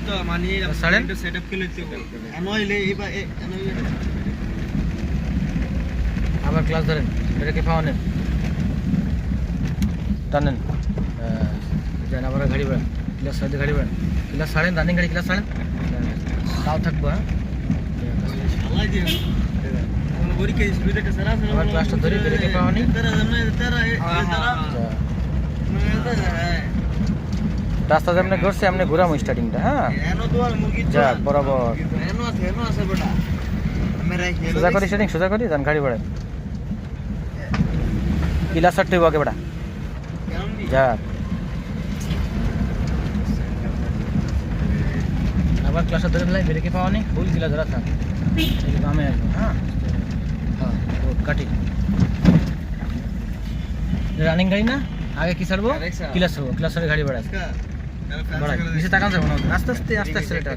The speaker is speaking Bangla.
তো মানে ছাড়েন সেটআপ করে লইতে নইলে এইবা আবার ক্লাস ধরেন ব্রেকে পাওয়া নেন টানেন যান আবার গাড়ি বেড়ান ক্লাস সাইডে গাড়ি বেড়ান ক্লাস ছাড়েন রানিং গাড়ি ক্লাস ছাড়েন তাও থাকবো হ্যাঁ আলাই দিয়ে কোনো বড়ি কে সুবিধাটা সারা আবার ক্লাসটা ধরে ব্রেকে পাওয়া নেই রাস্তা যেমন ঘুরছে এমনি ঘুরামো স্টার্টিংটা হ্যাঁ যাক বরাবর সোজা করি স্টার্টিং সোজা করি যান গাড়ি বাড়ান ক্লাস ছাড়তে হইব আগে বেটা যাক আবার ক্লাসটা ধরে ফেলাই ব্রেকে পাওয়া নেই ফুল ক্লাস ধরা থাক বামে আসবো হ্যাঁ হ্যাঁ কাটি রানিং গাড়ি না আগে কি ছাড়বো ক্লাস ছাড়বো ক্লাস ছাড়ে গাড়ি বাড়াই বাড়াই নিচে তাকান যাবো না আস্তে আস্তে আস্তে আস্তে এটা